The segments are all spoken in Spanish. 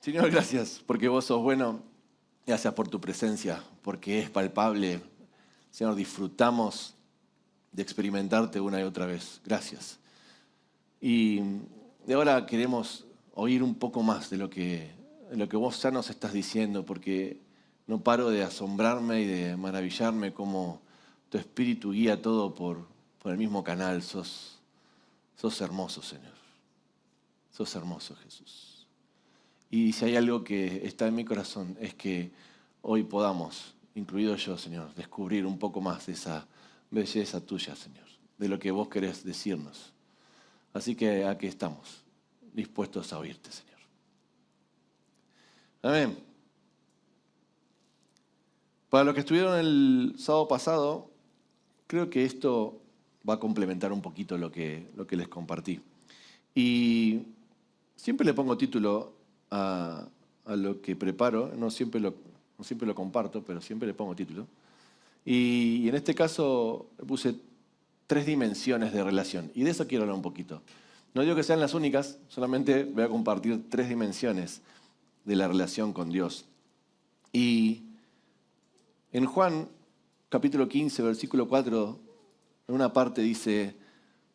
Señor, gracias porque vos sos bueno. Gracias por tu presencia, porque es palpable. Señor, disfrutamos de experimentarte una y otra vez. Gracias. Y de ahora queremos oír un poco más de lo que vos ya nos estás diciendo, porque no paro de asombrarme y de maravillarme cómo tu espíritu guía todo por el mismo canal. Sos hermoso, Señor. Sos hermoso, Jesús. Y si hay algo que está en mi corazón es que hoy podamos, incluido yo, Señor, descubrir un poco más de esa belleza tuya, Señor, de lo que vos querés decirnos. Así que aquí estamos, dispuestos a oírte, Señor. Amén. Para los que estuvieron el sábado pasado, creo que esto va a complementar un poquito lo que les compartí. Y siempre le pongo título a lo que preparo, no siempre lo comparto, pero siempre le pongo título. Y en este caso puse 3 dimensiones de relación, y de eso quiero hablar un poquito. No digo que sean las únicas, solamente voy a compartir 3 dimensiones de la relación con Dios. Y en Juan, capítulo 15, versículo 4, en una parte dice,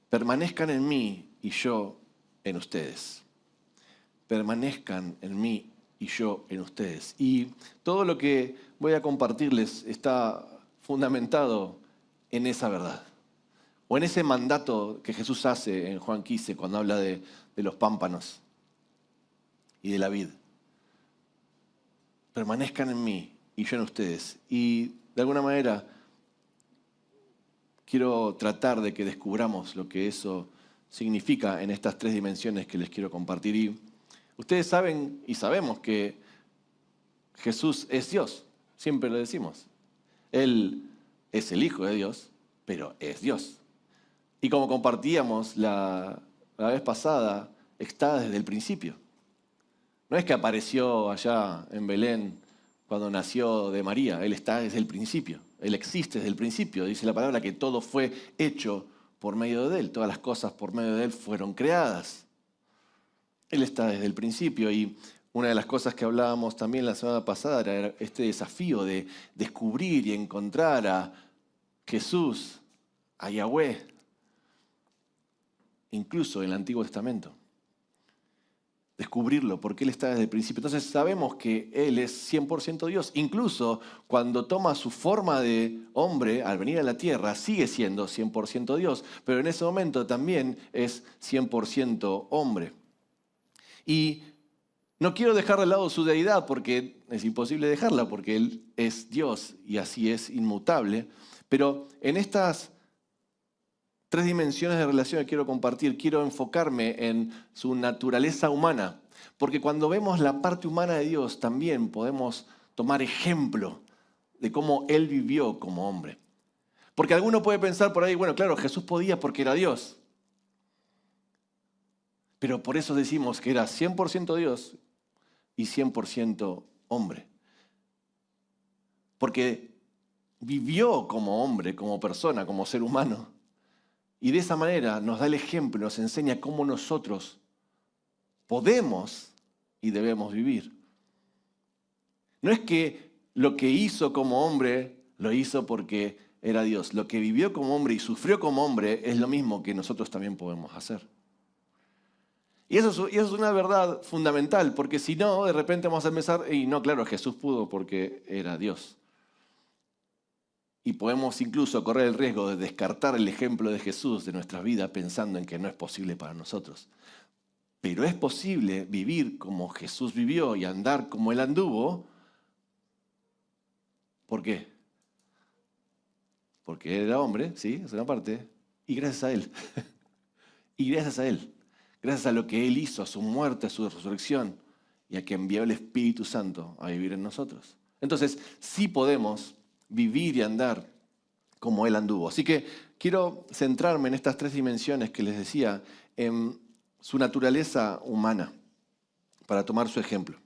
permanezcan en mí y yo en ustedes. Permanezcan en mí y yo en ustedes. Y todo lo que voy a compartirles está fundamentado en esa verdad, o en ese mandato que Jesús hace en Juan 15 cuando habla de los pámpanos y de la vid. Permanezcan en mí y yo en ustedes. Y de alguna manera quiero tratar de que descubramos lo que eso significa en estas 3 dimensiones que les quiero compartir. Y ustedes saben y sabemos que Jesús es Dios, siempre lo decimos. Él es el Hijo de Dios, pero es Dios. Y como compartíamos la vez pasada, está desde el principio. No es que apareció allá en Belén cuando nació de María, Él está desde el principio. Él existe desde el principio. Dice la palabra que todo fue hecho por medio de Él. Todas las cosas por medio de Él fueron creadas. Él está desde el principio, y una de las cosas que hablábamos también la semana pasada era este desafío de descubrir y encontrar a Jesús, a Yahweh, incluso en el Antiguo Testamento. Descubrirlo, porque Él está desde el principio. Entonces sabemos que Él es 100% Dios. Incluso cuando toma su forma de hombre al venir a la tierra, sigue siendo 100% Dios, pero en ese momento también es 100% hombre. Y no quiero dejar de lado su deidad porque es imposible dejarla, porque Él es Dios y así es inmutable. Pero en estas 3 dimensiones de relación que quiero compartir, quiero enfocarme en su naturaleza humana. Porque cuando vemos la parte humana de Dios, también podemos tomar ejemplo de cómo Él vivió como hombre. Porque alguno puede pensar por ahí, bueno, claro, Jesús podía porque era Dios. Pero por eso decimos que era 100% Dios y 100% hombre. Porque vivió como hombre, como persona, como ser humano. Y de esa manera nos da el ejemplo, nos enseña cómo nosotros podemos y debemos vivir. No es que lo que hizo como hombre lo hizo porque era Dios. Lo que vivió como hombre y sufrió como hombre es lo mismo que nosotros también podemos hacer. Y eso es una verdad fundamental, porque si no, de repente vamos a pensar, y no, claro, Jesús pudo porque era Dios. Y podemos incluso correr el riesgo de descartar el ejemplo de Jesús de nuestra vida pensando en que no es posible para nosotros. Pero es posible vivir como Jesús vivió y andar como Él anduvo. ¿Por qué? Porque Él era hombre, sí, es una parte, y gracias a Él. Y gracias a Él. Gracias a lo que Él hizo, a su muerte, a su resurrección, y a que envió el Espíritu Santo a vivir en nosotros. Entonces, sí podemos vivir y andar como Él anduvo. Así que quiero centrarme en estas 3 dimensiones que les decía, en su naturaleza humana, para tomar su ejemplo.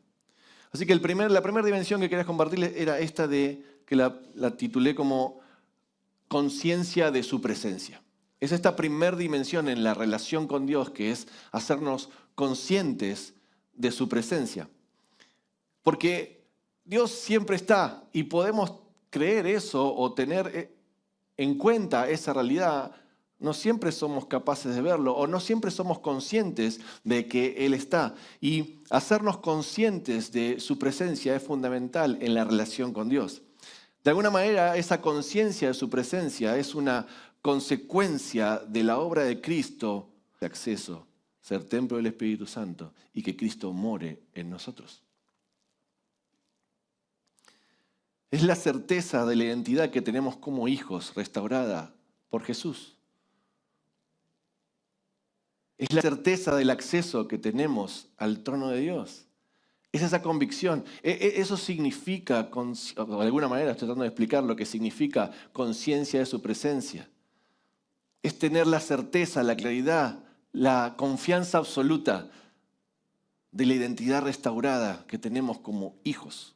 Así que la primera dimensión que quería compartirles era esta que la titulé como conciencia de su presencia. Es esta primera dimensión en la relación con Dios, que es hacernos conscientes de su presencia. Porque Dios siempre está y podemos creer eso o tener en cuenta esa realidad. No siempre somos capaces de verlo o no siempre somos conscientes de que Él está. Y hacernos conscientes de su presencia es fundamental en la relación con Dios. De alguna manera, esa conciencia de su presencia es una consecuencia de la obra de Cristo, de acceso, ser templo del Espíritu Santo y que Cristo more en nosotros. Es la certeza de la identidad que tenemos como hijos restaurada por Jesús. Es la certeza del acceso que tenemos al trono de Dios. Es esa convicción. Eso significa, de alguna manera estoy tratando de explicar lo que significa conciencia de su presencia. Es tener la certeza, la claridad, la confianza absoluta de la identidad restaurada que tenemos como hijos.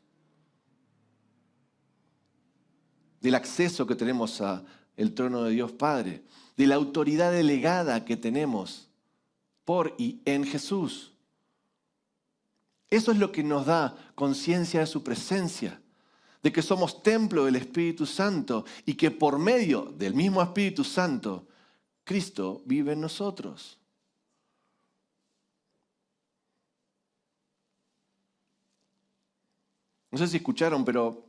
Del acceso que tenemos al trono de Dios Padre. De la autoridad delegada que tenemos por y en Jesús. Eso es lo que nos da conciencia de su presencia, de que somos templo del Espíritu Santo y que por medio del mismo Espíritu Santo, Cristo vive en nosotros. No sé si escucharon, pero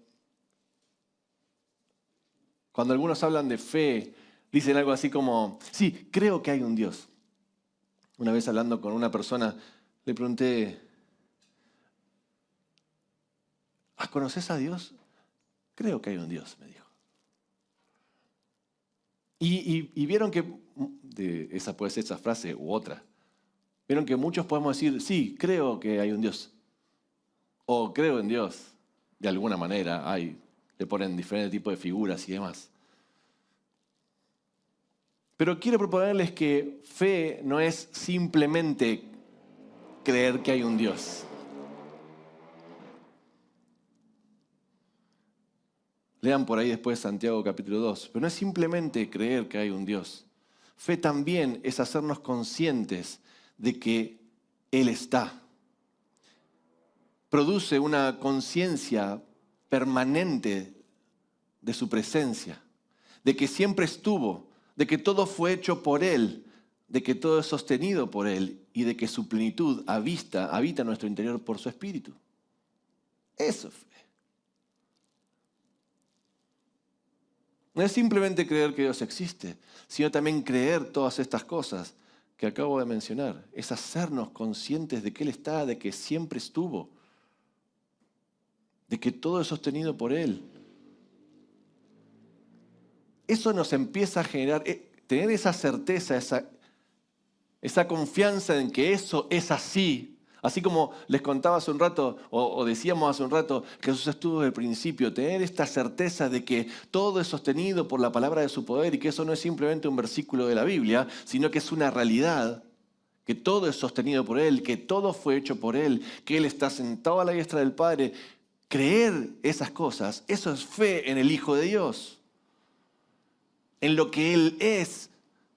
cuando algunos hablan de fe, dicen algo así como, sí, creo que hay un Dios. Una vez hablando con una persona, le pregunté, ¿conoces a Dios? Creo que hay un Dios, me dijo. Y vieron que, esa puede ser esa frase u otra, vieron que muchos podemos decir, sí, creo que hay un Dios. O creo en Dios, de alguna manera, le ponen diferentes tipos de figuras y demás. Pero quiero proponerles que fe no es simplemente creer que hay un Dios. Lean por ahí después Santiago capítulo 2. Pero no es simplemente creer que hay un Dios. Fe también es hacernos conscientes de que Él está. Produce una conciencia permanente de su presencia, de que siempre estuvo, de que todo fue hecho por Él, de que todo es sostenido por Él y de que su plenitud habita en nuestro interior por su Espíritu. Eso es fe. No es simplemente creer que Dios existe, sino también creer todas estas cosas que acabo de mencionar. Es hacernos conscientes de que Él está, de que siempre estuvo, de que todo es sostenido por Él. Eso nos empieza a generar, tener esa certeza, esa confianza en que eso es así. Así como les contaba hace un rato, o decíamos hace un rato, Jesús estuvo desde el principio, tener esta certeza de que todo es sostenido por la palabra de su poder y que eso no es simplemente un versículo de la Biblia, sino que es una realidad, que todo es sostenido por Él, que todo fue hecho por Él, que Él está sentado a la diestra del Padre. Creer esas cosas, eso es fe en el Hijo de Dios, en lo que Él es,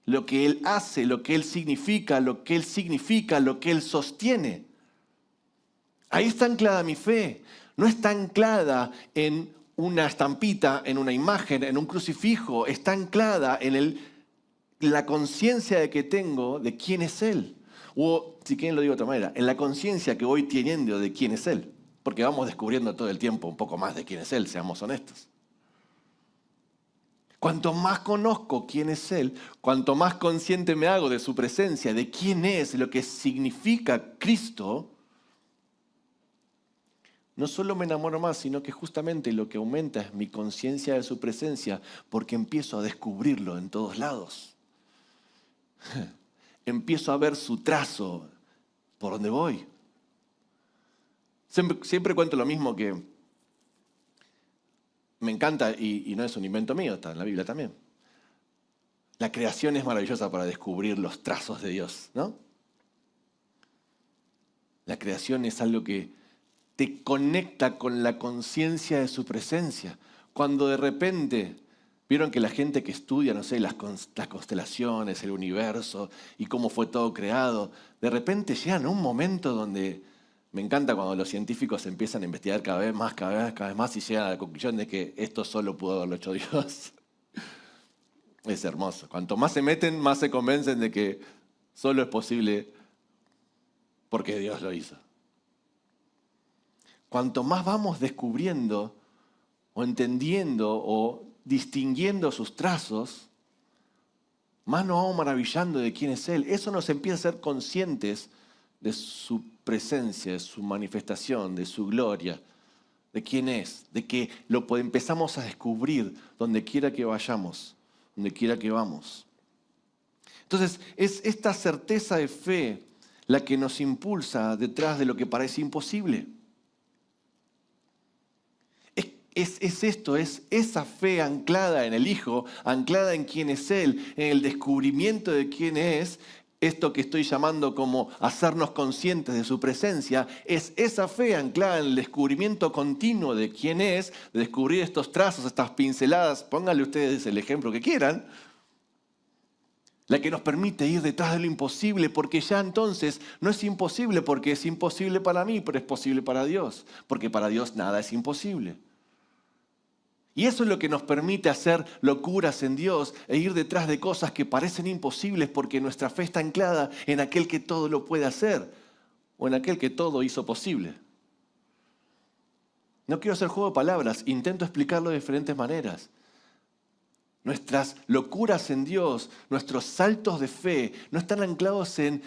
lo que Él hace, lo que Él significa, lo que Él sostiene. Ahí está anclada mi fe. No está anclada en una estampita, en una imagen, en un crucifijo. Está anclada en la conciencia de que tengo de quién es Él. O, si quieren lo digo de otra manera, en la conciencia que voy teniendo de quién es Él. Porque vamos descubriendo todo el tiempo un poco más de quién es Él, seamos honestos. Cuanto más conozco quién es Él, cuanto más consciente me hago de su presencia, de quién es, lo que significa Cristo, no solo me enamoro más, sino que justamente lo que aumenta es mi conciencia de su presencia, porque empiezo a descubrirlo en todos lados. Empiezo a ver su trazo por donde voy. Siempre cuento lo mismo, que me encanta, y no es un invento mío, está en la Biblia también. La creación es maravillosa para descubrir los trazos de Dios, ¿no? La creación es algo que te conecta con la conciencia de su presencia. Cuando de repente, vieron que la gente que estudia, no sé, las constelaciones, el universo y cómo fue todo creado, de repente llegan a un momento donde Me encanta cuando los científicos empiezan a investigar cada vez más y llegan a la conclusión de que esto solo pudo haberlo hecho Dios. Es hermoso. Cuanto más se meten, más se convencen de que solo es posible porque Dios lo hizo. Cuanto más vamos descubriendo o entendiendo o distinguiendo sus trazos, más nos vamos maravillando de quién es Él. Eso nos empieza a ser conscientes de su presencia, de su manifestación, de su gloria, de quién es, de que empezamos a descubrir donde quiera que vayamos, donde quiera que vamos. Entonces, es esta certeza de fe la que nos impulsa detrás de lo que parece imposible. Es esa fe anclada en el Hijo, anclada en quién es Él, en el descubrimiento de quién es, esto que estoy llamando como hacernos conscientes de su presencia, es esa fe anclada en el descubrimiento continuo de quién es, de descubrir estos trazos, estas pinceladas, pónganle ustedes el ejemplo que quieran, la que nos permite ir detrás de lo imposible, porque ya entonces no es imposible porque es imposible para mí, pero es posible para Dios, porque para Dios nada es imposible. Y eso es lo que nos permite hacer locuras en Dios e ir detrás de cosas que parecen imposibles porque nuestra fe está anclada en aquel que todo lo puede hacer o en aquel que todo hizo posible. No quiero hacer juego de palabras, intento explicarlo de diferentes maneras. Nuestras locuras en Dios, nuestros saltos de fe, no están anclados en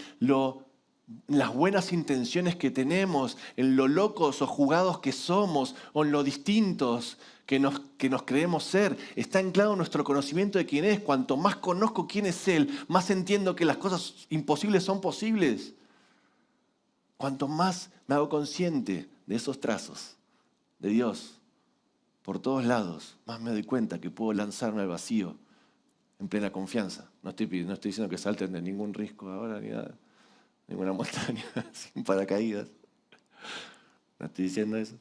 las buenas intenciones que tenemos, en lo locos o jugados que somos o en lo distintos que nos creemos ser. Está anclado en nuestro conocimiento de quién es. Cuanto más conozco quién es Él, más entiendo que las cosas imposibles son posibles. Cuanto más me hago consciente de esos trazos de Dios por todos lados, más me doy cuenta que puedo lanzarme al vacío en plena confianza. No estoy diciendo que salten de ningún risco ahora ni nada, ninguna montaña sin paracaídas. No estoy diciendo eso.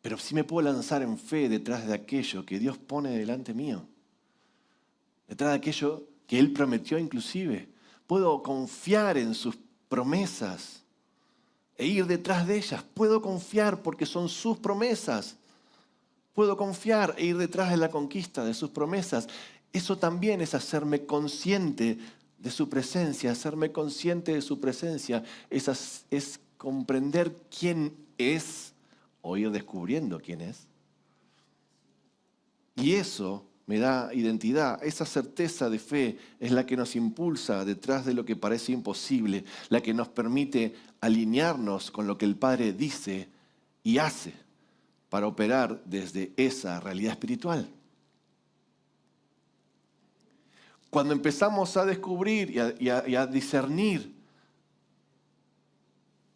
Pero sí me puedo lanzar en fe detrás de aquello que Dios pone delante mío. Detrás de aquello que Él prometió inclusive. Puedo confiar en sus promesas e ir detrás de ellas. Puedo confiar porque son sus promesas. Puedo confiar e ir detrás de la conquista de sus promesas. Eso también es hacerme consciente de su presencia. Hacerme consciente de su presencia es comprender quién es o ir descubriendo quién es. Y eso me da identidad. Esa certeza de fe es la que nos impulsa detrás de lo que parece imposible, la que nos permite alinearnos con lo que el Padre dice y hace para operar desde esa realidad espiritual. Cuando empezamos a descubrir y a discernir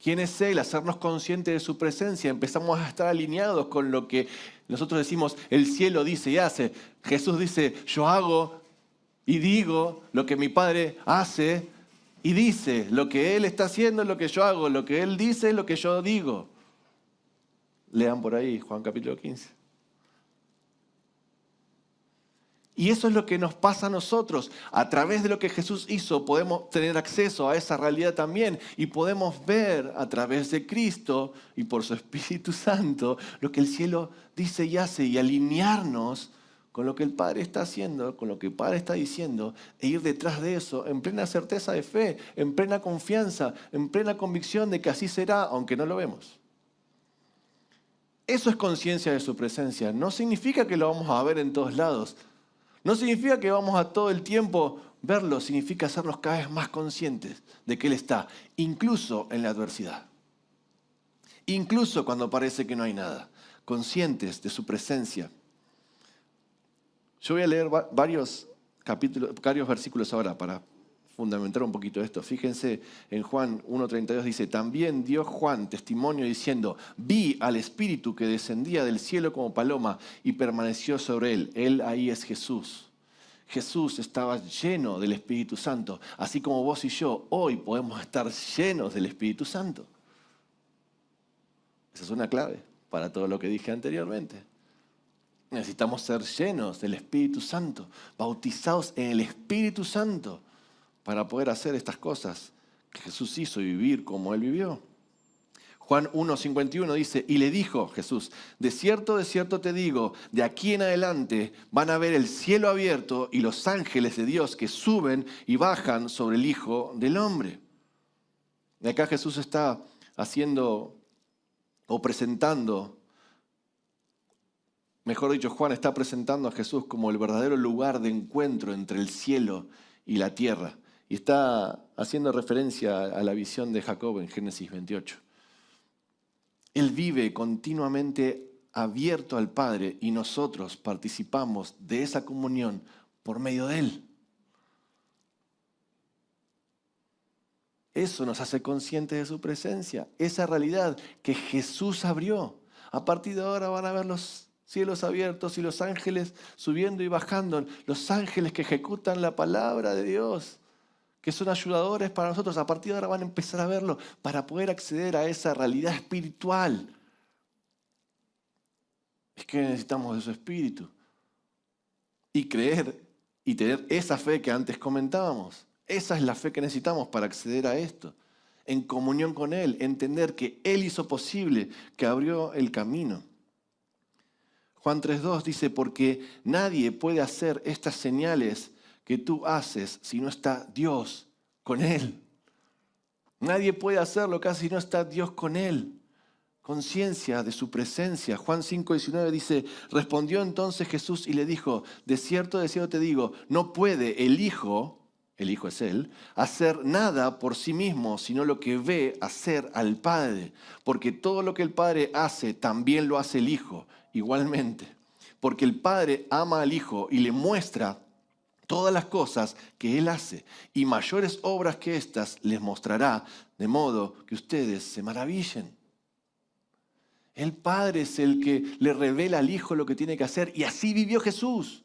quién es Él, hacernos conscientes de su presencia, empezamos a estar alineados con lo que nosotros decimos, el cielo dice y hace. Jesús dice, yo hago y digo lo que mi Padre hace y dice. Lo que Él está haciendo es lo que yo hago, lo que Él dice es lo que yo digo. Lean por ahí Juan capítulo 15. Y eso es lo que nos pasa a nosotros. A través de lo que Jesús hizo podemos tener acceso a esa realidad también y podemos ver a través de Cristo y por su Espíritu Santo lo que el cielo dice y hace y alinearnos con lo que el Padre está haciendo, con lo que el Padre está diciendo e ir detrás de eso en plena certeza de fe, en plena confianza, en plena convicción de que así será, aunque no lo vemos. Eso es conciencia de su presencia. No significa que lo vamos a ver en todos lados. No significa que vamos a todo el tiempo verlo, significa hacernos cada vez más conscientes de que Él está, incluso en la adversidad. Incluso cuando parece que no hay nada, conscientes de su presencia. Yo voy a leer varios versículos ahora para fundamentar un poquito esto. Fíjense en Juan 1:32 dice, también dio Juan testimonio diciendo, vi al Espíritu que descendía del cielo como paloma y permaneció sobre él. Él ahí es Jesús. Jesús estaba lleno del Espíritu Santo, así como vos y yo hoy podemos estar llenos del Espíritu Santo. Esa es una clave para todo lo que dije anteriormente. Necesitamos ser llenos del Espíritu Santo, bautizados en el Espíritu Santo, para poder hacer estas cosas que Jesús hizo y vivir como Él vivió. Juan 1:51 dice, y le dijo Jesús, de cierto te digo, de aquí en adelante van a ver el cielo abierto y los ángeles de Dios que suben y bajan sobre el Hijo del Hombre. Y acá Jesús está haciendo o presentando, mejor dicho, Juan está presentando a Jesús como el verdadero lugar de encuentro entre el cielo y la tierra. Y está haciendo referencia a la visión de Jacob en Génesis 28. Él vive continuamente abierto al Padre y nosotros participamos de esa comunión por medio de Él. Eso nos hace conscientes de su presencia, esa realidad que Jesús abrió. A partir de ahora van a ver los cielos abiertos y los ángeles subiendo y bajando, los ángeles que ejecutan la palabra de Dios, que son ayudadores para nosotros. A partir de ahora van a empezar a verlo para poder acceder a esa realidad espiritual. Es que necesitamos de su espíritu y creer y tener esa fe que antes comentábamos. Esa es la fe que necesitamos para acceder a esto. En comunión con Él, entender que Él hizo posible, que abrió el camino. Juan 3:2 dice, porque nadie puede hacer estas señales que tú haces si no está Dios con Él. Nadie puede hacerlo casi si no está Dios con Él. Conciencia de su presencia. Juan 5:19 dice, respondió entonces Jesús y le dijo, de cierto te digo, no puede el Hijo es Él, hacer nada por sí mismo, sino lo que ve hacer al Padre. Porque todo lo que el Padre hace, también lo hace el Hijo, igualmente. Porque el Padre ama al Hijo y le muestra todas las cosas que Él hace, y mayores obras que estas les mostrará, de modo que ustedes se maravillen. El Padre es el que le revela al Hijo lo que tiene que hacer, y así vivió Jesús.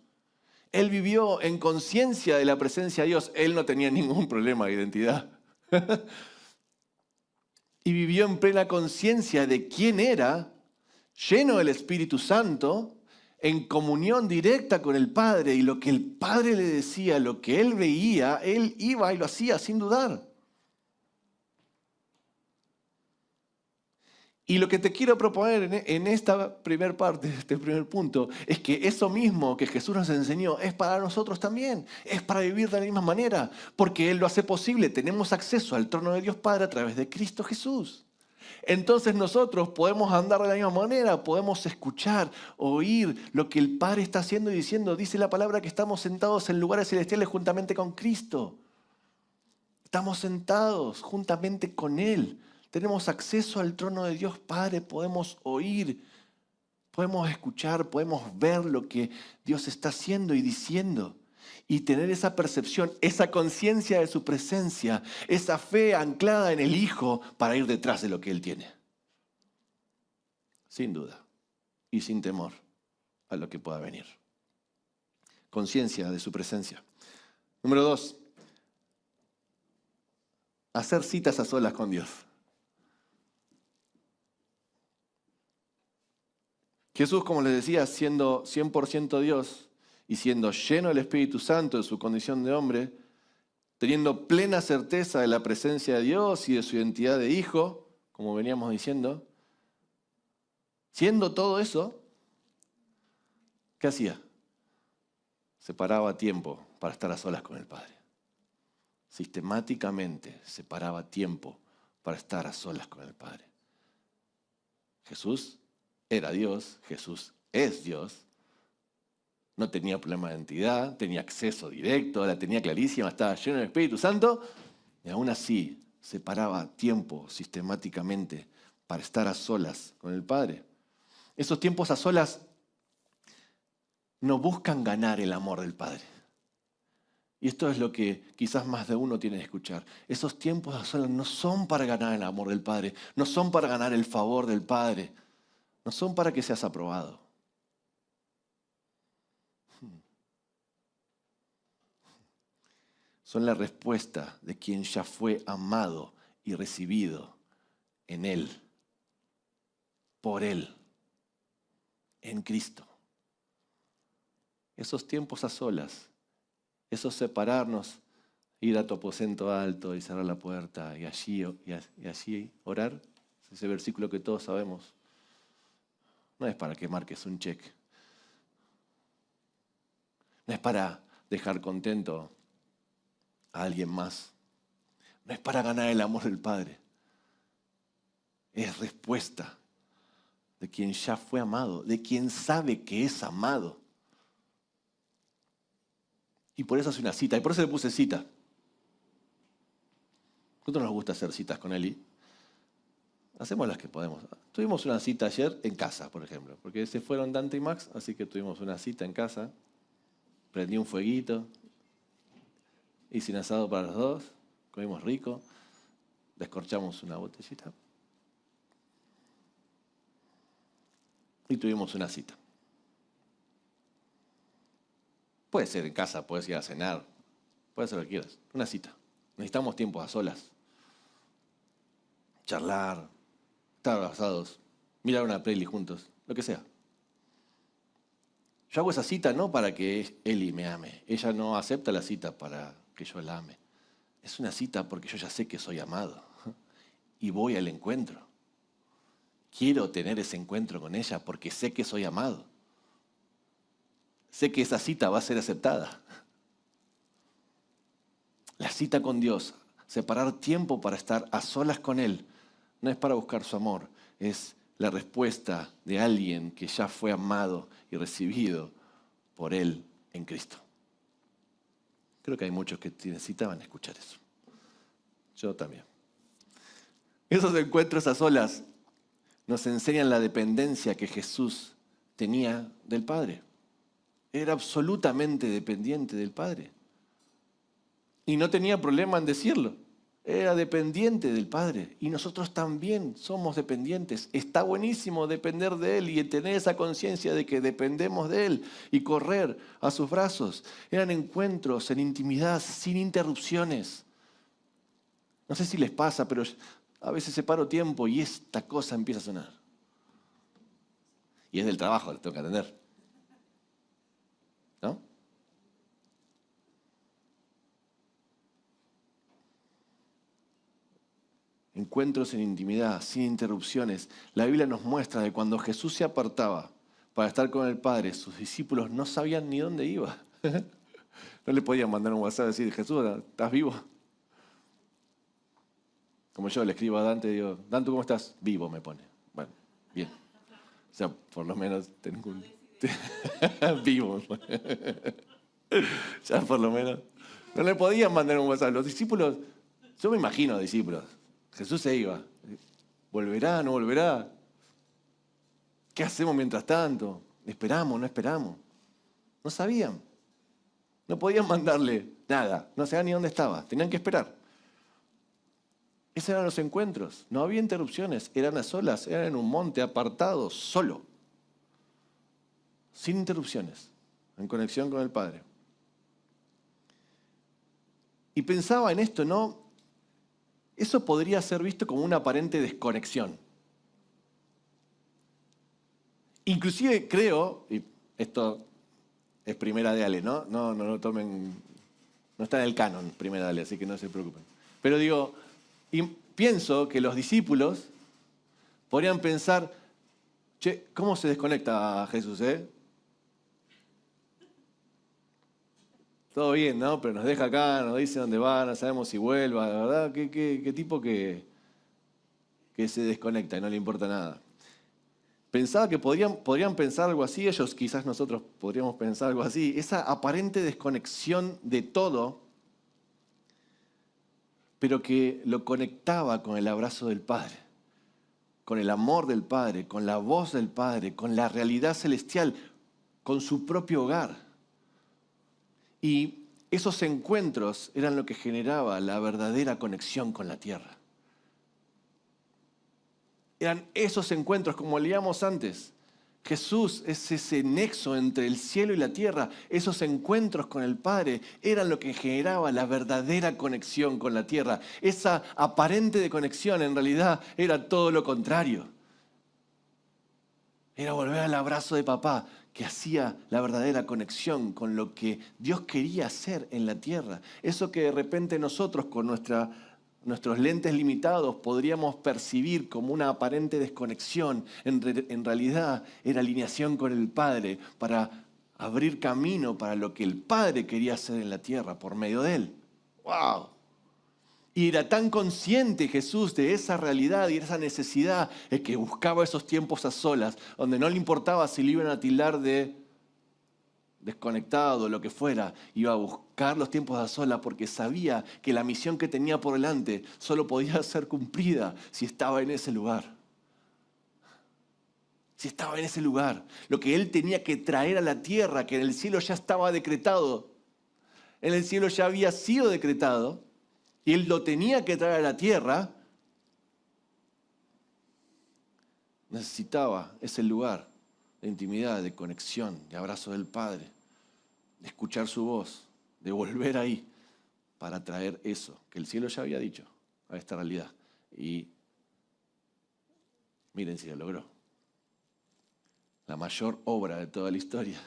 Él vivió en conciencia de la presencia de Dios. Él no tenía ningún problema de identidad. Y vivió en plena conciencia de quién era, lleno del Espíritu Santo, en comunión directa con el Padre. Y lo que el Padre le decía, lo que él veía, él iba y lo hacía sin dudar. Y lo que te quiero proponer en esta primera parte, este primer punto, es que eso mismo que Jesús nos enseñó es para nosotros también. Es para vivir de la misma manera, porque Él lo hace posible. Tenemos acceso al trono de Dios Padre a través de Cristo Jesús. Entonces nosotros podemos andar de la misma manera, podemos escuchar, oír lo que el Padre está haciendo y diciendo. Dice la palabra que estamos sentados en lugares celestiales juntamente con Cristo. Estamos sentados juntamente con Él. Tenemos acceso al trono de Dios Padre, podemos oír, podemos escuchar, podemos ver lo que Dios está haciendo y diciendo. Y tener esa percepción, esa conciencia de su presencia, esa fe anclada en el Hijo para ir detrás de lo que Él tiene. Sin duda y sin temor a lo que pueda venir. Conciencia de su presencia. Número 2. Hacer citas a solas con Dios. Jesús, como les decía, siendo 100% Dios y siendo lleno del Espíritu Santo de su condición de hombre, teniendo plena certeza de la presencia de Dios y de su identidad de hijo, como veníamos diciendo, siendo todo eso, ¿qué hacía? Separaba tiempo para estar a solas con el Padre. Sistemáticamente separaba tiempo para estar a solas con el Padre. Jesús era Dios, Jesús es Dios, no tenía problema de identidad, tenía acceso directo, la tenía clarísima, estaba lleno del Espíritu Santo, y aún así separaba tiempo sistemáticamente para estar a solas con el Padre. Esos tiempos a solas no buscan ganar el amor del Padre. Y esto es lo que quizás más de uno tiene que escuchar. Esos tiempos a solas no son para ganar el amor del Padre, no son para ganar el favor del Padre, no son para que seas aprobado. Son la respuesta de quien ya fue amado y recibido en Él, por Él, en Cristo. Esos tiempos a solas, esos separarnos ir a tu aposento alto y cerrar la puerta y allí orar. Ese versículo que todos sabemos. No es para que marques un cheque. No es para dejar contento a alguien más. No es para ganar el amor del Padre. Es respuesta de quien ya fue amado, de quien sabe que es amado. Y por eso hace una cita, y por eso le puse cita. A nosotros nos gusta hacer citas con Eli. Hacemos las que podemos. Tuvimos una cita ayer en casa, por ejemplo, porque se fueron Dante y Max, así que tuvimos una cita en casa. Prendí un fueguito, hice un asado para los dos, comimos rico, descorchamos una botellita y tuvimos una cita. Puede ser en casa, puedes ir a cenar, puedes hacer lo que quieras. Una cita. Necesitamos tiempos a solas. Charlar, estar abrazados, mirar una peli juntos, lo que sea. Yo hago esa cita no para que Eli me ame. Ella no acepta la cita para que yo la ame. Es una cita porque yo ya sé que soy amado y voy al encuentro. Quiero tener ese encuentro con ella porque sé que soy amado. Sé que esa cita va a ser aceptada. La cita con Dios, separar tiempo para estar a solas con Él, no es para buscar su amor, es la respuesta de alguien que ya fue amado y recibido por Él en Cristo. Creo que hay muchos que necesitaban escuchar eso. Yo también. Esos encuentros a solas nos enseñan la dependencia que Jesús tenía del Padre. Era absolutamente dependiente del Padre. Y no tenía problema en decirlo. Era dependiente del Padre. Y nosotros también somos dependientes. Está buenísimo depender de Él y tener esa conciencia de que dependemos de Él y correr a sus brazos. Eran encuentros en intimidad sin interrupciones. No sé si les pasa, pero a veces separo tiempo y esta cosa empieza a sonar. Y es del trabajo, lo tengo que atender. ¿No? Encuentros en intimidad, sin interrupciones. La Biblia nos muestra que cuando Jesús se apartaba para estar con el Padre, sus discípulos no sabían ni dónde iba. No le podían mandar un WhatsApp y decir, Jesús, ¿estás vivo? Como yo le escribo a Dante y digo, Dante, ¿cómo estás? Vivo, me pone. Bueno, bien. O sea, por lo menos tengo un... vivo. Ya por lo menos. No le podían mandar un WhatsApp. Los discípulos, yo me imagino discípulos. Jesús se iba. ¿Volverá? ¿No volverá? ¿Qué hacemos mientras tanto? ¿Esperamos? ¿No esperamos? No sabían. No podían mandarle nada. No sabían ni dónde estaba. Tenían que esperar. Esos eran los encuentros. No había interrupciones. Eran a solas. Eran en un monte apartado, solo. Sin interrupciones. En conexión con el Padre. Y pensaba en esto, ¿no? Eso podría ser visto como una aparente desconexión. Inclusive creo, y esto es Primera de Ale, ¿no? No lo tomen, no está en el canon Primera de Ale, así que no se preocupen. Pero digo, y pienso que los discípulos podrían pensar, che, ¿cómo se desconecta a Jesús, Todo bien, ¿no? Pero nos deja acá, nos dice dónde va, no sabemos si vuelva, la verdad, qué tipo que se desconecta y no le importa nada. Pensaba que podrían pensar algo así, ellos quizás nosotros podríamos pensar algo así, esa aparente desconexión de todo, pero que lo conectaba con el abrazo del Padre, con el amor del Padre, con la voz del Padre, con la realidad celestial, con su propio hogar. Y esos encuentros eran lo que generaba la verdadera conexión con la tierra. Eran esos encuentros, como leíamos antes. Jesús es ese nexo entre el cielo y la tierra. Esos encuentros con el Padre eran lo que generaba la verdadera conexión con la tierra. Esa aparente de conexión en realidad era todo lo contrario. Era volver al abrazo de papá. que hacía la verdadera conexión con lo que Dios quería hacer en la tierra. Eso que de repente nosotros con nuestros lentes limitados podríamos percibir como una aparente desconexión, en realidad era alineación con el Padre para abrir camino para lo que el Padre quería hacer en la tierra por medio de él. ¡Wow! Y era tan consciente Jesús de esa realidad y esa necesidad de que buscaba esos tiempos a solas, donde no le importaba si lo iban a tildar de desconectado, lo que fuera, iba a buscar los tiempos a solas porque sabía que la misión que tenía por delante solo podía ser cumplida si estaba en ese lugar. Si estaba en ese lugar, lo que él tenía que traer a la tierra, que en el cielo ya estaba decretado, en el cielo ya había sido decretado, y él lo tenía que traer a la tierra, necesitaba ese lugar de intimidad, de conexión, de abrazo del Padre, de escuchar su voz, de volver ahí para traer eso que el cielo ya había dicho a esta realidad. Y miren si lo logró. La mayor obra de toda la historia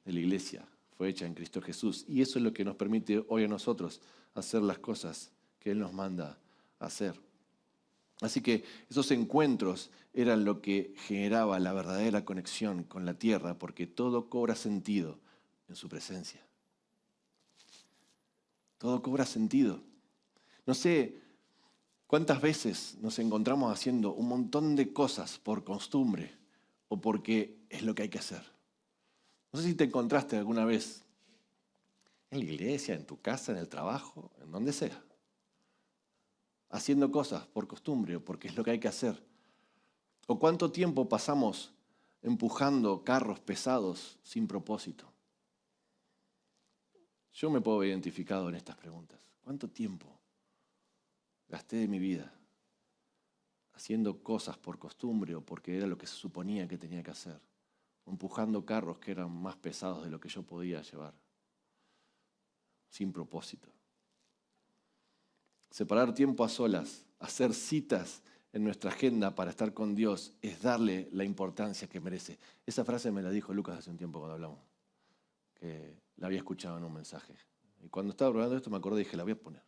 de la iglesia fue hecha en Cristo Jesús. Y eso es lo que nos permite hoy a nosotros hacer las cosas que Él nos manda a hacer. Así que esos encuentros eran lo que generaba la verdadera conexión con la tierra, porque todo cobra sentido en su presencia. Todo cobra sentido. No sé cuántas veces nos encontramos haciendo un montón de cosas por costumbre o porque es lo que hay que hacer. No sé si te encontraste alguna vez en la iglesia, en tu casa, en el trabajo, en donde sea, haciendo cosas por costumbre o porque es lo que hay que hacer. O cuánto tiempo pasamos empujando carros pesados sin propósito. Yo me puedo ver identificado en estas preguntas. ¿Cuánto tiempo gasté de mi vida haciendo cosas por costumbre o porque era lo que se suponía que tenía que hacer? Empujando carros que eran más pesados de lo que yo podía llevar, sin propósito. Separar tiempo a solas, hacer citas en nuestra agenda para estar con Dios, es darle la importancia que merece. Esa frase me la dijo Lucas hace un tiempo cuando hablamos, que la había escuchado en un mensaje. Y cuando estaba probando esto me acordé y dije, la voy a poner.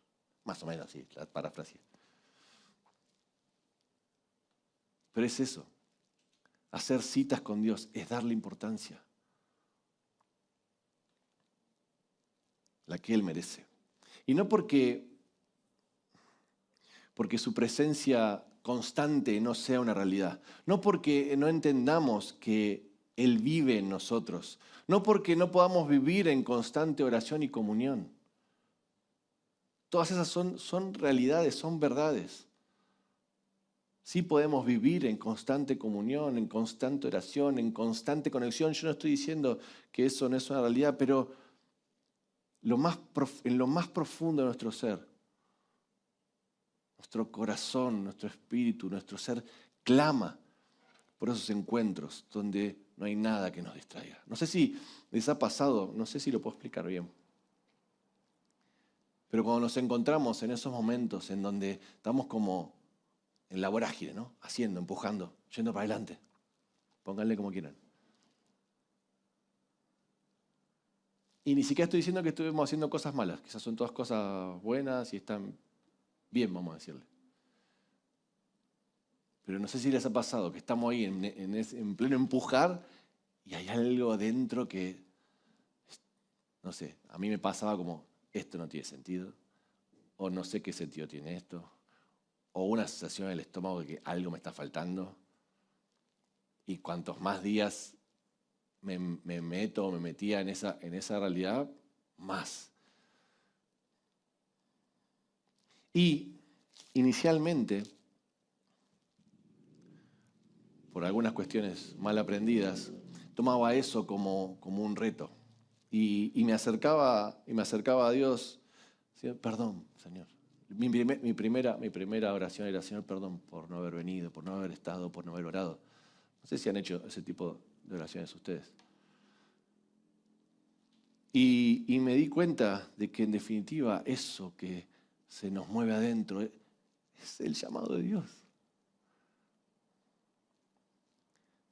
Más o menos así, la parafraseé. Pero es eso. Hacer citas con Dios es darle importancia. La que Él merece. Y no porque su presencia constante no sea una realidad. No porque no entendamos que Él vive en nosotros. No porque no podamos vivir en constante oración y comunión. Todas esas son realidades, son verdades. Sí podemos vivir en constante comunión, en constante oración, en constante conexión. Yo no estoy diciendo que eso no es una realidad, pero en lo más profundo de nuestro ser, nuestro corazón, nuestro espíritu, nuestro ser clama por esos encuentros donde no hay nada que nos distraiga. No sé si les ha pasado, no sé si lo puedo explicar bien, pero cuando nos encontramos en esos momentos en donde estamos como en la vorágine, ¿no? Haciendo, empujando, yendo para adelante, pónganle como quieran. Y ni siquiera estoy diciendo que estuvimos haciendo cosas malas, quizás son todas cosas buenas y están bien, vamos a decirle. Pero no sé si les ha pasado que estamos ahí en pleno empujar y hay algo dentro que, no sé, a mí me pasaba como, esto no tiene sentido, o no sé qué sentido tiene esto, o una sensación en el estómago de que algo me está faltando. Y cuantos más días me metía en esa realidad, más. Y inicialmente, por algunas cuestiones mal aprendidas, tomaba eso como un reto. Y me acercaba a Dios, Señor, perdón, Señor. Mi primera oración era, Señor, perdón por no haber venido, por no haber estado, por no haber orado. No sé si han hecho ese tipo de oraciones ustedes. Y me di cuenta de que en definitiva eso que se nos mueve adentro es el llamado de Dios.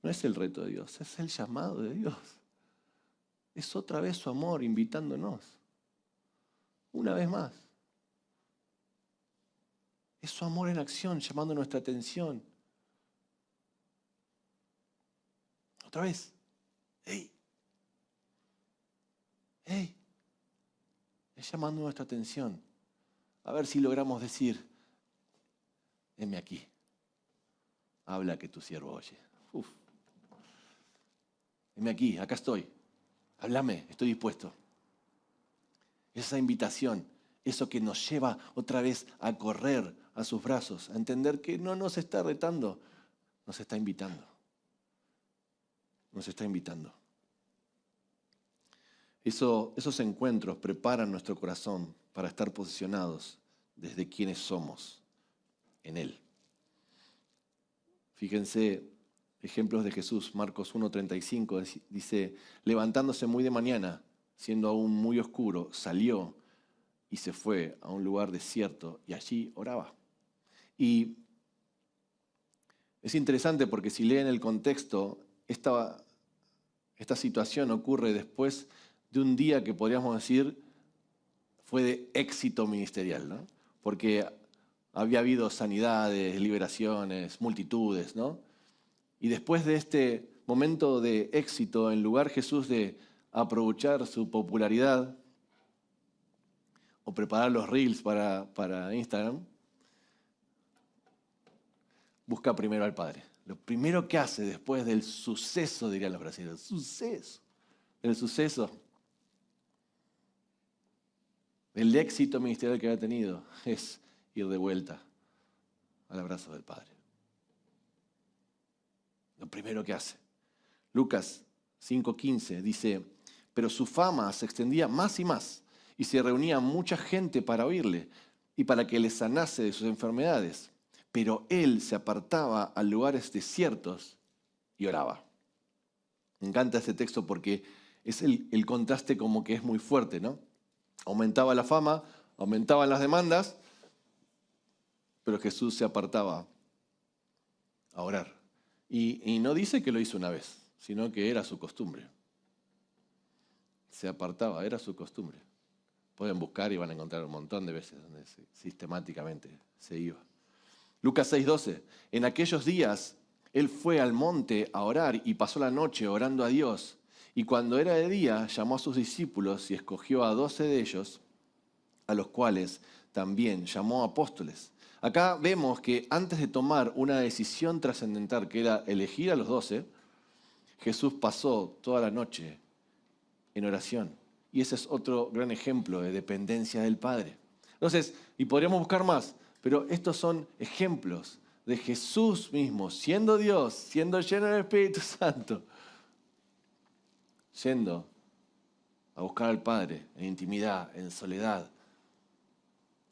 No es el reto de Dios, es el llamado de Dios. Es otra vez su amor invitándonos. Una vez más. Es su amor en acción llamando nuestra atención. Otra vez. ¡Hey! ¡Hey! Es llamando nuestra atención. A ver si logramos decir, heme aquí. Habla que tu siervo oye. Uf. Heme aquí, acá estoy. Háblame, estoy dispuesto. Esa invitación, eso que nos lleva otra vez a correr a sus brazos, a entender que no nos está retando, nos está invitando. Nos está invitando. Esos encuentros preparan nuestro corazón para estar posicionados desde quienes somos en Él. Fíjense, ejemplos de Jesús, Marcos 1:35 dice, levantándose muy de mañana, siendo aún muy oscuro, salió y se fue a un lugar desierto y allí oraba. Y es interesante porque si leen el contexto, esta situación ocurre después de un día que podríamos decir fue de éxito ministerial, ¿no? Porque había habido sanidades, liberaciones, multitudes, ¿no? Y después de este momento de éxito, en lugar Jesús de aprovechar su popularidad o preparar los reels para Instagram, busca primero al Padre. Lo primero que hace después del suceso, dirían los brasileños, el suceso, el éxito ministerial que había tenido, es ir de vuelta al abrazo del Padre. Lo primero que hace. Lucas 5:15 dice, pero su fama se extendía más y más, y se reunía mucha gente para oírle y para que le sanase de sus enfermedades. Pero él se apartaba a lugares desiertos y oraba. Me encanta ese texto porque es el contraste como que es muy fuerte, ¿no? Aumentaba la fama, aumentaban las demandas, pero Jesús se apartaba a orar. Y no dice que lo hizo una vez, sino que era su costumbre. Se apartaba, era su costumbre. Pueden buscar y van a encontrar un montón de veces donde sistemáticamente se iba. Lucas 6:12. En aquellos días él fue al monte a orar y pasó la noche orando a Dios. Y cuando era de día llamó a sus discípulos y escogió a 12 de ellos, a los cuales también llamó apóstoles. Acá vemos que antes de tomar una decisión trascendental, que era elegir a los 12, Jesús pasó toda la noche en oración. Y ese es otro gran ejemplo de dependencia del Padre. Entonces, y podríamos buscar más, pero estos son ejemplos de Jesús mismo, siendo Dios, siendo lleno del Espíritu Santo, yendo a buscar al Padre en intimidad, en soledad,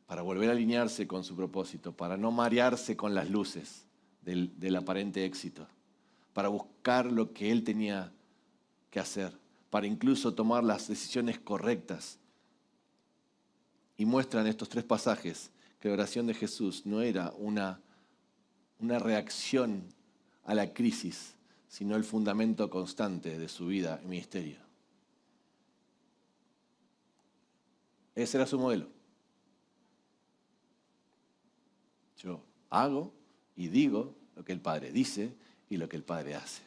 para volver a alinearse con su propósito, para no marearse con las luces del aparente éxito, para buscar lo que Él tenía que hacer, para incluso tomar las decisiones correctas. Y muestran estos 3 pasajes que la oración de Jesús no era una reacción a la crisis, sino el fundamento constante de su vida y ministerio. Ese era su modelo. Yo hago y digo lo que el Padre dice y lo que el Padre hace.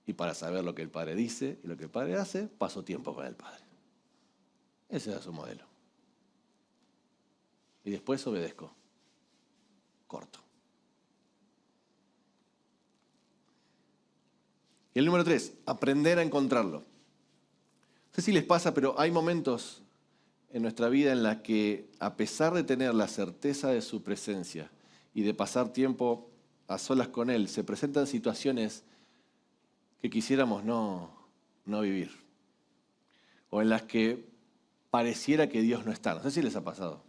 Y para saber lo que el Padre dice y lo que el Padre hace, paso tiempo con el Padre. Ese era su modelo. Y después obedezco. Corto. Y el número 3, aprender a encontrarlo. No sé si les pasa, pero hay momentos en nuestra vida en la que, a pesar de tener la certeza de su presencia y de pasar tiempo a solas con Él, se presentan situaciones que quisiéramos no vivir. O en las que pareciera que Dios no está. No sé si les ha pasado.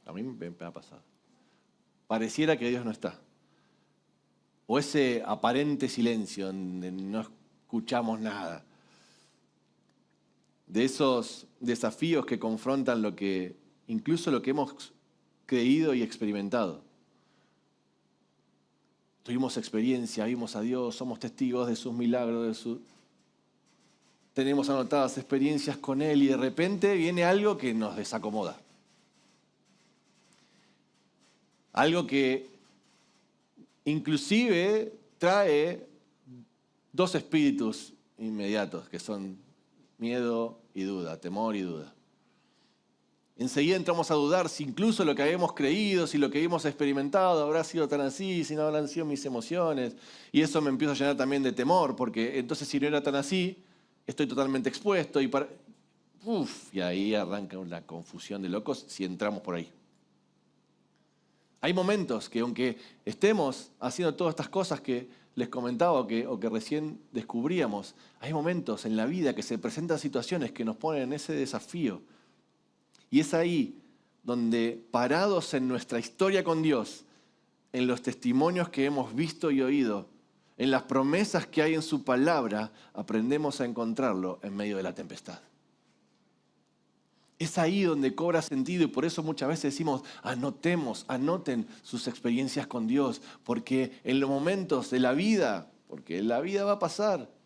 A mí me ha pasado. Pareciera que Dios no está. O ese aparente silencio donde no escuchamos nada. De esos desafíos que confrontan incluso lo que hemos creído y experimentado. tuvimos experiencia, vimos a Dios, somos testigos de sus milagros, tenemos anotadas experiencias con Él y de repente viene algo que nos desacomoda. Algo que inclusive trae dos espíritus inmediatos, que son miedo y duda, temor y duda. Enseguida entramos a dudar si incluso lo que habíamos creído, si lo que hemos experimentado habrá sido tan así, si no habrán sido mis emociones. Y eso me empieza a llenar también de temor, porque entonces si no era tan así, estoy totalmente expuesto. Y ahí arranca una confusión de locos si entramos por ahí. Hay momentos que aunque estemos haciendo todas estas cosas que les comentaba o que recién descubríamos, hay momentos en la vida que se presentan situaciones que nos ponen en ese desafío. Y es ahí donde, parados en nuestra historia con Dios, en los testimonios que hemos visto y oído, en las promesas que hay en su palabra, aprendemos a encontrarlo en medio de la tempestad. Es ahí donde cobra sentido y por eso muchas veces decimos, anoten sus experiencias con Dios, porque en los momentos de la vida, porque la vida va a pasar,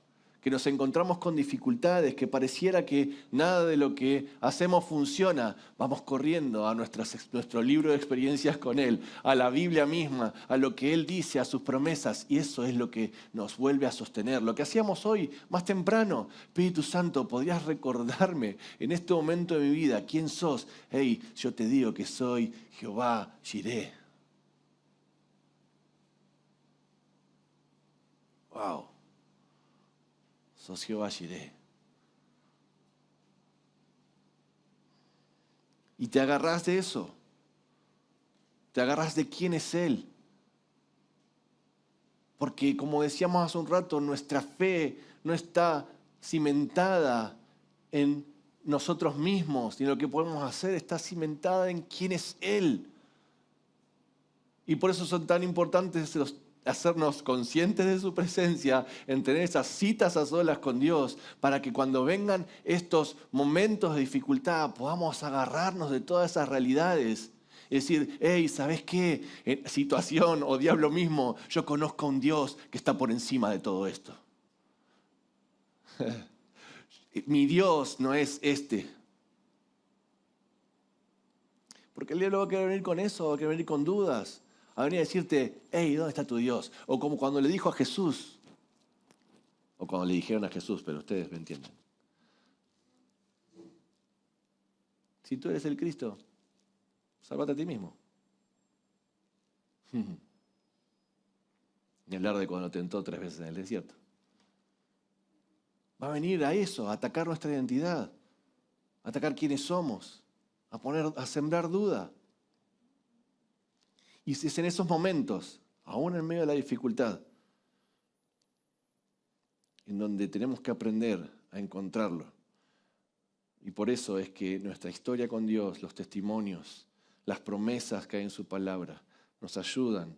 que nos encontramos con dificultades, que pareciera que nada de lo que hacemos funciona, vamos corriendo a nuestro libro de experiencias con Él, a la Biblia misma, a lo que Él dice, a sus promesas, y eso es lo que nos vuelve a sostener. Lo que hacíamos hoy, más temprano, Espíritu Santo, ¿podrías recordarme en este momento de mi vida quién sos? Hey, yo te digo que soy Jehová Jireh. Wow. Sos Jehová Jireh. Y te agarrás de eso. Te agarrás de quién es Él. Porque como decíamos hace un rato, nuestra fe no está cimentada en nosotros mismos, ni en lo que podemos hacer, está cimentada en quién es Él. Y por eso son tan importantes hacernos conscientes de su presencia, en tener esas citas a solas con Dios, para que cuando vengan estos momentos de dificultad podamos agarrarnos de todas esas realidades. Es decir, hey, ¿sabes qué? Situación o diablo mismo, yo conozco a un Dios que está por encima de todo esto. Mi Dios no es este. Porque el diablo va a querer venir con eso, va a querer venir con dudas. A venir a decirte, hey, ¿dónde está tu Dios? O como cuando le dijo a Jesús, o cuando le dijeron a Jesús, pero ustedes me entienden. Si tú eres el Cristo, sálvate a ti mismo. Ni hablar de cuando tentó 3 veces en el desierto. Va a venir a eso, a atacar nuestra identidad, a atacar quiénes somos, a sembrar duda. Y si es en esos momentos, aún en medio de la dificultad, en donde tenemos que aprender a encontrarlo. Y por eso es que nuestra historia con Dios, los testimonios, las promesas que hay en su palabra, nos ayudan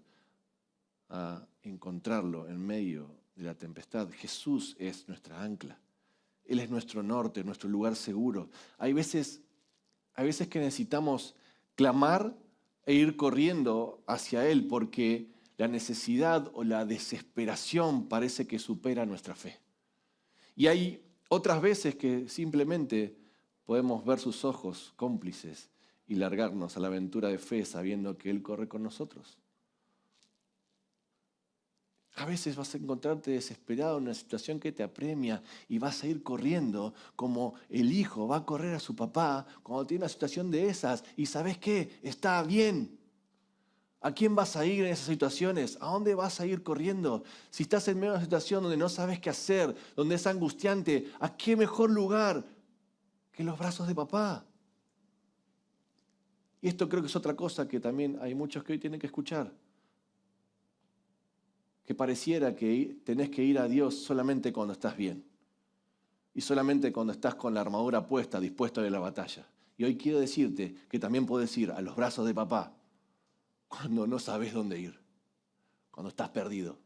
a encontrarlo en medio de la tempestad. Jesús es nuestra ancla. Él es nuestro norte, nuestro lugar seguro. Hay veces que necesitamos clamar e ir corriendo hacia Él porque la necesidad o la desesperación parece que supera nuestra fe. Y hay otras veces que simplemente podemos ver sus ojos cómplices y largarnos a la aventura de fe sabiendo que Él corre con nosotros. A veces vas a encontrarte desesperado en una situación que te apremia y vas a ir corriendo como el hijo va a correr a su papá cuando tiene una situación de esas. Y ¿sabes qué? Está bien. ¿A quién vas a ir en esas situaciones? ¿A dónde vas a ir corriendo? Si estás en medio de una situación donde no sabes qué hacer, donde es angustiante, ¿a qué mejor lugar que los brazos de papá? Y esto creo que es otra cosa que también hay muchos que hoy tienen que escuchar. Que pareciera que tenés que ir a Dios solamente cuando estás bien. Y solamente cuando estás con la armadura puesta, dispuesto a ir a la batalla. Y hoy quiero decirte que también podés ir a los brazos de papá cuando no sabes dónde ir. Cuando estás perdido.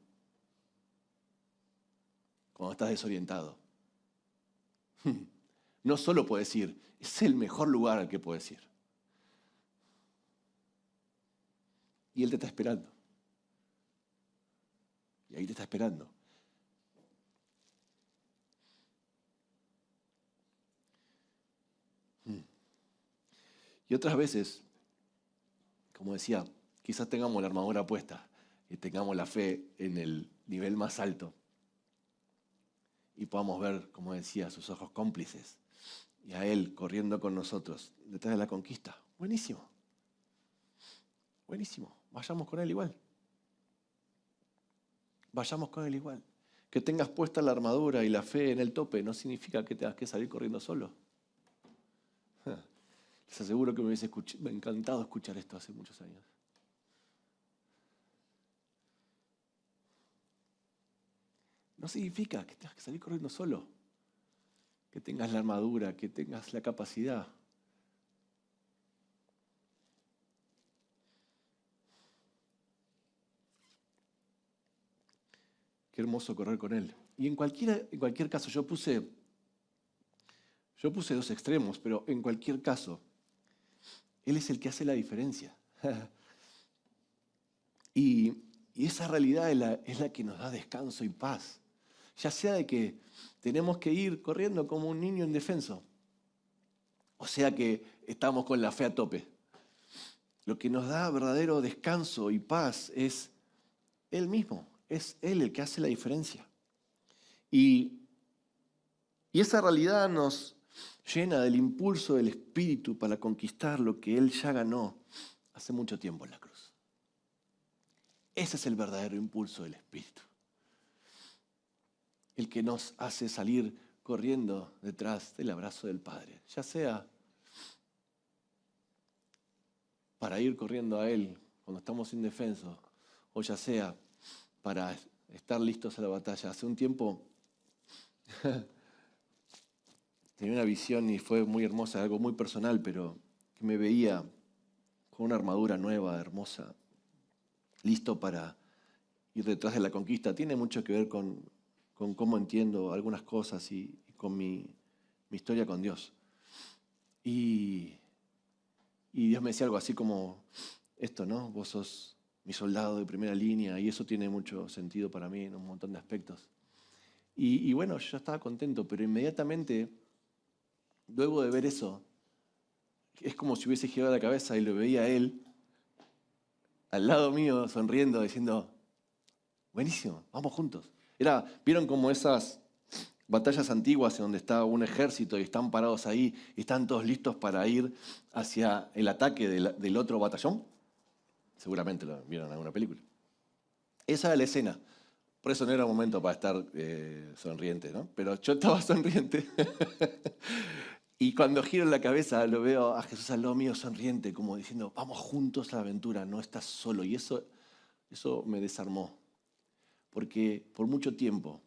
Cuando estás desorientado. No solo puedes ir, es el mejor lugar al que puedes ir. Y Él te está esperando. Y ahí te está esperando. Y otras veces, como decía, quizás tengamos la armadura puesta y tengamos la fe en el nivel más alto y podamos ver, como decía, sus ojos cómplices y a Él corriendo con nosotros detrás de la conquista. Buenísimo. Buenísimo. Vayamos con Él igual. Vayamos con Él igual. Que tengas puesta la armadura y la fe en el tope no significa que tengas que salir corriendo solo. Les aseguro que me hubiese encantado escuchar esto hace muchos años. No significa que tengas que salir corriendo solo. Que tengas la armadura, que tengas la capacidad. Qué hermoso correr con Él. Y en cualquier caso, yo puse dos extremos, pero en cualquier caso, Él es el que hace la diferencia. y esa realidad es la que nos da descanso y paz. Ya sea de que tenemos que ir corriendo como un niño indefenso, o sea que estamos con la fe a tope. Lo que nos da verdadero descanso y paz es Él mismo, es Él el que hace la diferencia. Y esa realidad nos llena del impulso del Espíritu para conquistar lo que Él ya ganó hace mucho tiempo en la cruz. Ese es el verdadero impulso del Espíritu. El que nos hace salir corriendo detrás del abrazo del Padre, ya sea para ir corriendo a Él cuando estamos indefensos, o ya sea para estar listos a la batalla. Hace un tiempo tenía una visión y fue muy hermosa, algo muy personal, pero que me veía con una armadura nueva, hermosa, listo para ir detrás de la conquista. Tiene mucho que ver con cómo entiendo algunas cosas y con mi historia con Dios. Y Dios me decía algo así como esto, ¿no? Vos sos mi soldado de primera línea y eso tiene mucho sentido para mí en un montón de aspectos. Y bueno, yo estaba contento, pero inmediatamente, luego de ver eso, es como si hubiese girado la cabeza y lo veía a él al lado mío, sonriendo, diciendo, buenísimo, vamos juntos. ¿Vieron como esas batallas antiguas en donde está un ejército y están parados ahí y están todos listos para ir hacia el ataque del otro batallón? Seguramente lo vieron en alguna película. Esa era la escena. Por eso no era momento para estar sonriente, ¿no? Pero yo estaba sonriente. Y cuando giro la cabeza lo veo a Jesús al lado mío sonriente, como diciendo, vamos juntos a la aventura, no estás solo. Y eso me desarmó. Porque por mucho tiempo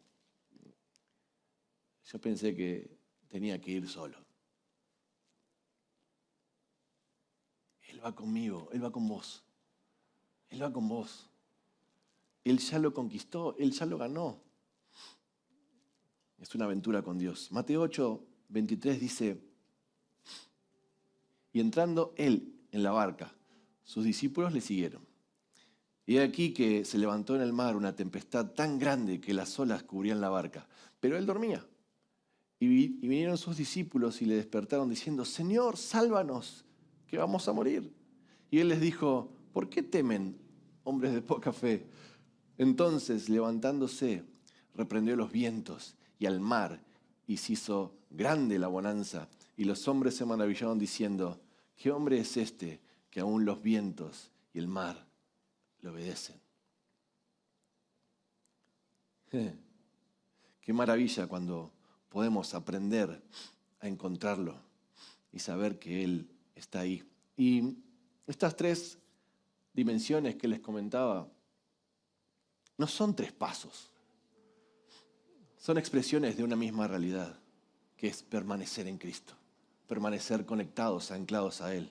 yo pensé que tenía que ir solo. Él va conmigo, Él va con vos. Él va con vos. Él ya lo conquistó, Él ya lo ganó. Es una aventura con Dios. Mateo 8, 23 dice, y entrando Él en la barca, sus discípulos le siguieron. Y he aquí que se levantó en el mar una tempestad tan grande que las olas cubrían la barca. Pero Él dormía. Y vinieron sus discípulos y le despertaron diciendo, Señor, sálvanos, que vamos a morir. Y Él les dijo, ¿por qué temen, hombres de poca fe? Entonces, levantándose, reprendió los vientos y al mar, y se hizo grande la bonanza. Y los hombres se maravillaron diciendo, ¿qué hombre es este que aún los vientos y el mar le obedecen? Qué maravilla cuando podemos aprender a encontrarlo y saber que Él está ahí. Y estas tres dimensiones que les comentaba no son tres pasos, son expresiones de una misma realidad, que es permanecer en Cristo, permanecer conectados, anclados a Él.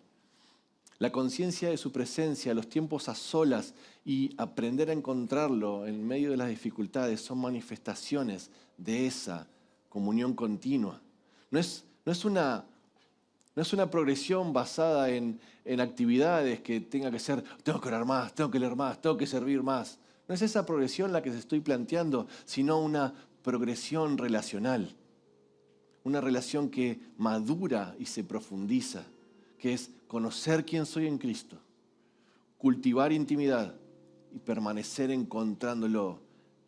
La conciencia de su presencia, los tiempos a solas y aprender a encontrarlo en medio de las dificultades son manifestaciones de esa comunión continua. No es una progresión basada en actividades que tenga que ser, tengo que orar más, tengo que leer más, tengo que servir más. No es esa progresión la que se estoy planteando, sino una progresión relacional. Una relación que madura y se profundiza, que es conocer quién soy en Cristo, cultivar intimidad y permanecer encontrándolo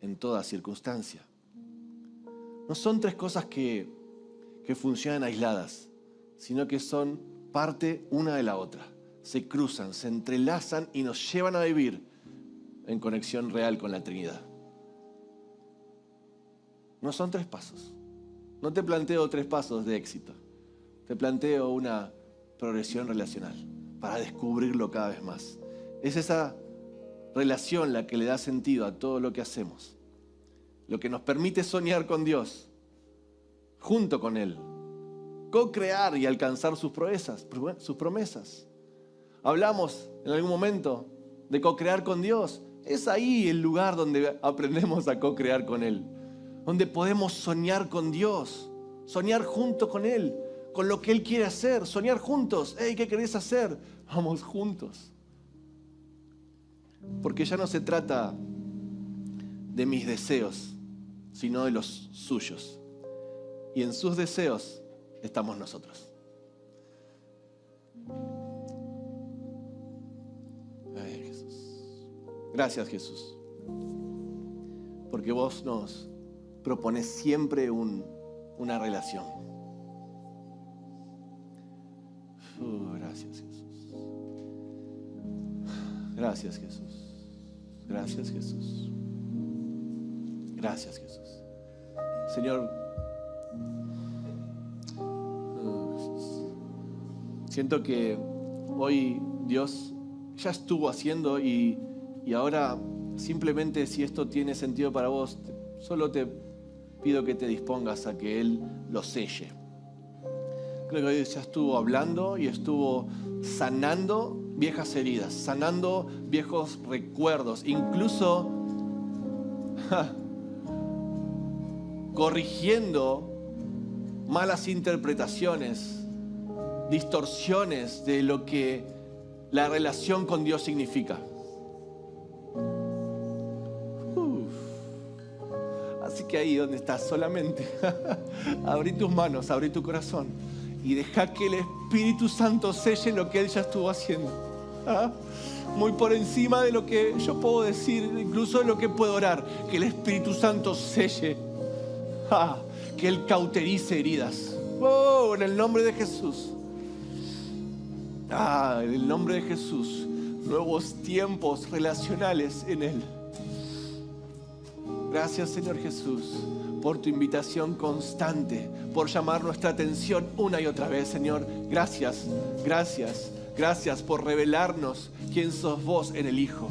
en toda circunstancia. No son tres cosas que funcionan aisladas, sino que son parte una de la otra. Se cruzan, se entrelazan y nos llevan a vivir en conexión real con la Trinidad. No son tres pasos. No te planteo tres pasos de éxito. Te planteo una progresión relacional para descubrirlo cada vez más. Es esa relación la que le da sentido a todo lo que hacemos. Lo que nos permite soñar con Dios, junto con Él. Co-crear y alcanzar sus promesas. Hablamos en algún momento de co-crear con Dios. Es ahí el lugar donde aprendemos a co-crear con Él. Donde podemos soñar con Dios, soñar junto con Él, con lo que Él quiere hacer, soñar juntos. Hey, ¿qué querés hacer? Vamos juntos. Porque ya no se trata de mis deseos, sino de los suyos. Y en sus deseos estamos nosotros. Ay, Jesús. Gracias, Jesús. Porque vos nos propones siempre una relación. Gracias, Jesús. Gracias, Jesús. Gracias, Jesús. Gracias, Jesús. Señor, siento que hoy Dios ya estuvo haciendo y ahora simplemente si esto tiene sentido para vos, solo te pido que te dispongas a que Él lo selle. Creo que hoy ya estuvo hablando y estuvo sanando viejas heridas, sanando viejos recuerdos, incluso corrigiendo malas interpretaciones, distorsiones de lo que la relación con Dios significa. Así que ahí donde estás, solamente abrí tus manos, abrí tu corazón y deja que el Espíritu Santo selle lo que Él ya estuvo haciendo. Muy por encima de lo que yo puedo decir, incluso de lo que puedo orar. Que el Espíritu Santo selle, que Él cauterice heridas. En el nombre de Jesús. En el nombre de Jesús. Nuevos tiempos relacionales en Él. Gracias, Señor Jesús, por tu invitación constante, por llamar nuestra atención una y otra vez, Señor. Gracias, gracias, gracias por revelarnos quién sos vos en el Hijo.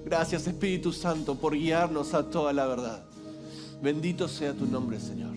Gracias, Espíritu Santo, por guiarnos a toda la verdad. Bendito sea tu nombre, Señor.